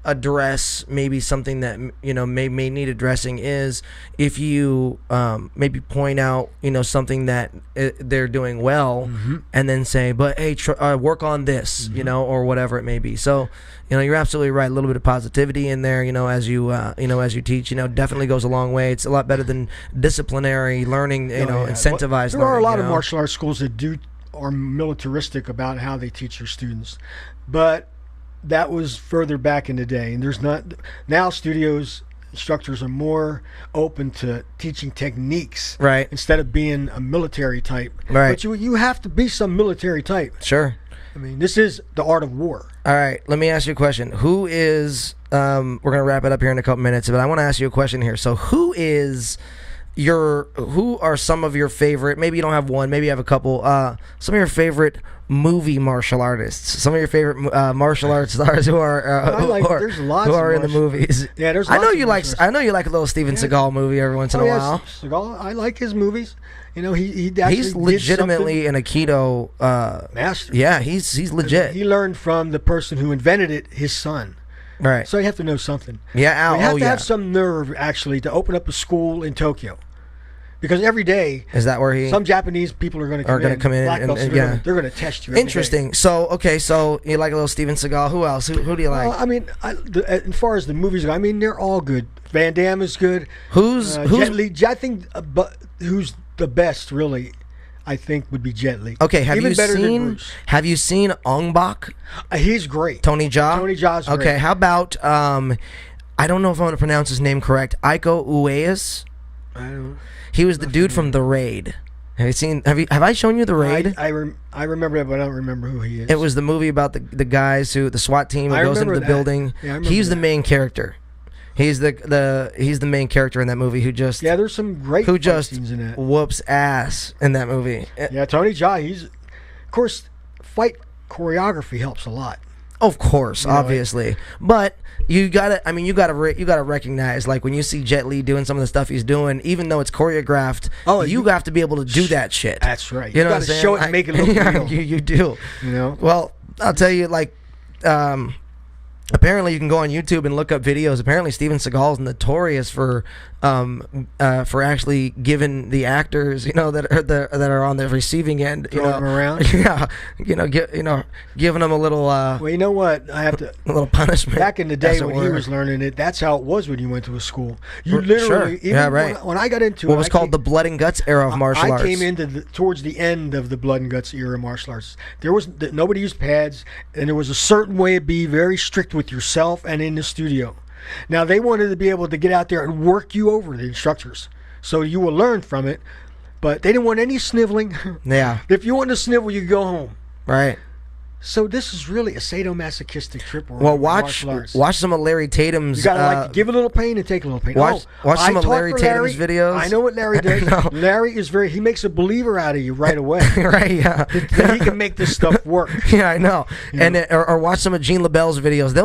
address maybe something that may need addressing is if you maybe point out something that they're doing well, and then say, but hey, work on this, or whatever it may be. So you're absolutely right. A little bit of positivity in there, as you teach, definitely goes a long way. It's a lot better than disciplinary learning, incentivized. There are a lot of learning, martial arts schools that are militaristic about how they teach their students, but that was further back in the day, and there's not now. Instructors are more open to teaching techniques, right? Instead of being a military type, right? But you have to be some military type. Sure. I mean, this is the art of war. All right, let me ask you a question. Who is? We're gonna wrap it up here in a couple minutes, but I want to ask you a question here. So, who are some of your favorite? Maybe you don't have one. Maybe you have a couple. Some of your favorite movie martial artists. Some of your favorite martial arts stars who are there's lots who are of in the movies. Yeah, there's. I know lots you of like. martial I know you like a little Steven Seagal movie every once in a while. Seagal, I like his movies. He He's legitimately an Aikido master. Yeah, he's legit. He learned from the person who invented it, his son. Right. So you have to know something. Yeah. You have to have some nerve actually to open up a school in Tokyo. Because every day, is that where some Japanese people are going to come in. Black belts, they're going to test you. Interesting. Day. So you like a little Steven Seagal. Who else? Who do you like? I mean, as far as the movies go, I mean, they're all good. Van Damme is good. Who's Jet Li? I think, who's the best? Really, I think would be Jet Li. Okay, have you seen Ong Bak? He's great. Tony Jaa. Tony Jaa's great. Okay, how about I don't know if I'm going to pronounce his name correct. Iko Uwais. I don't. He was the dude from The Raid. Have you seen? Have I shown you The Raid? I remember it, but I don't remember who he is. It was the movie about the guys the SWAT team who goes into the building. Yeah, I remember He's the main character. He's the main character in that movie who just there's some great scenes in that. Whoops ass in that movie. Yeah, Tony Jaa. Of course, fight choreography helps a lot. Of course, obviously, but you gotta recognize, like, when you see Jet Li doing some of the stuff he's doing, even though it's choreographed, you have to be able to do that shit. That's right. You know gotta show it and make it look real. You do. Well, I'll tell you, like, apparently you can go on YouTube and look up videos. Apparently Steven Seagal is notorious for actually giving the actors, that are on the receiving end, throwing them around. Yeah, giving them a little. Well, you know what? I have to a little punishment. Back in the day when he was learning it, that's how it was when you went to a school. You literally, when I got into what was called the blood and guts era of martial arts. I came into towards the end of the blood and guts era of martial arts. Nobody used pads, and there was a certain way to be very strict with yourself and in the studio. Now, they wanted to be able to get out there and work you over, the instructors, so you will learn from it, but they didn't want any sniveling. Yeah. If you wanted to snivel, you go home. Right. So this is really a sadomasochistic trip. Well, watch some of Larry Tatum's. You gotta give a little pain and take a little pain. Watch some of Larry Tatum's videos. I know what Larry does. Larry is he makes a believer out of you right away. Right, yeah. That he can make this stuff work. Yeah, I know. Or watch some of Gene LaBelle's videos.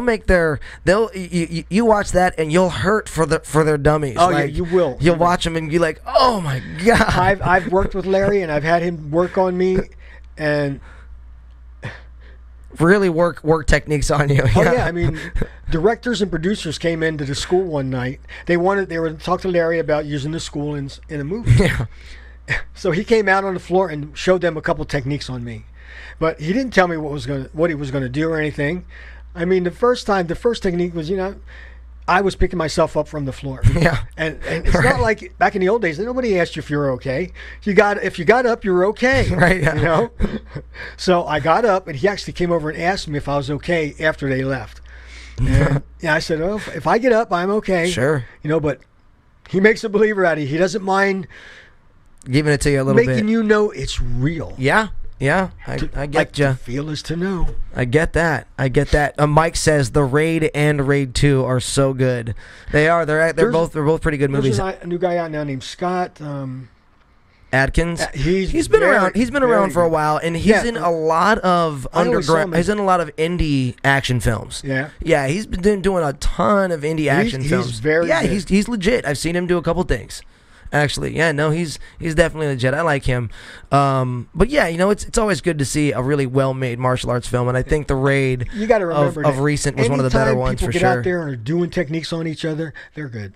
You watch that and you'll hurt for their dummies. Oh, yeah, you will. You'll watch them and you're like, oh my God. I've worked with Larry and I've had him work on me, and really work techniques on you. Oh yeah, I mean, directors and producers came into the school one night. They were to talk to Larry about using the school in a movie. Yeah. So he came out on the floor and showed them a couple techniques on me, but he didn't tell me what he was gonna do or anything. I mean, the first technique was, I was picking myself up from the floor. Yeah. And it's not like back in the old days, nobody asked you if you were okay. If you got up, you were okay. Right, yeah. You know? So I got up, and he actually came over and asked me if I was okay after they left. And yeah, I said, oh, if I get up, I'm okay. Sure. You know, but he makes a believer out of you. He doesn't mind Giving it to you a little making bit. you know it's real. Yeah. Yeah, I Like get you. to feel is to know. I get that. Mike says the Raid and Raid 2 are so good. They are. They're both pretty good movies. There's a new guy out now named Scott. Adkins. He's been very, around. He's been very around for a good. while, and he's Yeah. in a lot of I always saw underground. him He's in a lot of indie action films. Yeah. Yeah, he's been doing a ton of indie action He's films. very yeah, good. he's legit. I've seen him do a couple things. Actually, yeah, no, he's definitely legit. I like him. But yeah, it's always good to see a really well-made martial arts film, and I think the Raid You got to remember of that recent was one of the better anytime ones people for get sure. out there and are doing techniques on each other, they're good.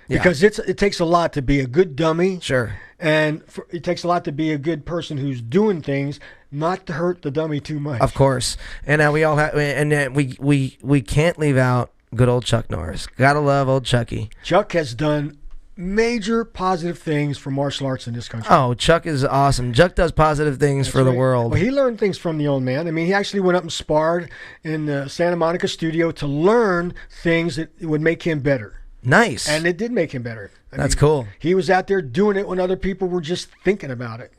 Yeah. Because it takes a lot to be a good dummy. Sure. And it takes a lot to be a good person who's doing things, not to hurt the dummy too much. Of course, and we all have, and we can't leave out good old Chuck Norris. Gotta love old Chucky. Chuck has done major positive things for martial arts in this country. Oh, Chuck is awesome. Chuck does positive things That's for the right. world. Well, he learned things from the old man. I mean, he actually went up and sparred in the Santa Monica studio to learn things that would make him better. Nice. And it did make him better. That's cool. He was out there doing it when other people were just thinking about it.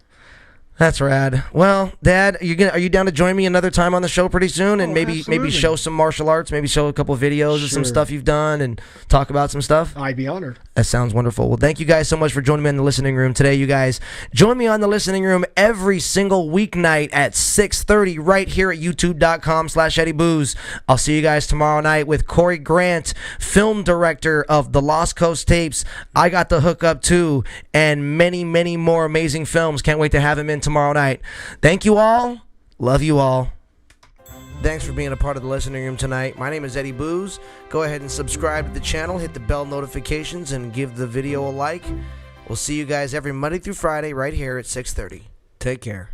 That's rad. Well, Dad, are you down to join me another time on the show pretty soon, and Oh, maybe absolutely. show some martial arts, maybe show a couple of videos of some Sure. stuff you've done, and talk about some stuff? I'd be honored. That sounds wonderful. Well, thank you guys so much for joining me in the listening room today, you guys. Join me on the listening room every single weeknight at 6:30 right here at youtube.com/Eddie Booze. I'll see you guys tomorrow night with Corey Grant, film director of The Lost Coast Tapes, I Got the Hookup Too, and many, many more amazing films. Can't wait to have him in tomorrow night. Thank you all. Love you all. Thanks for being a part of the listening room tonight. My name is Eddie Booze. Go ahead and subscribe to the channel, hit the bell notifications, and give the video a like. We'll see you guys every Monday through Friday right here at 6:30. Take care.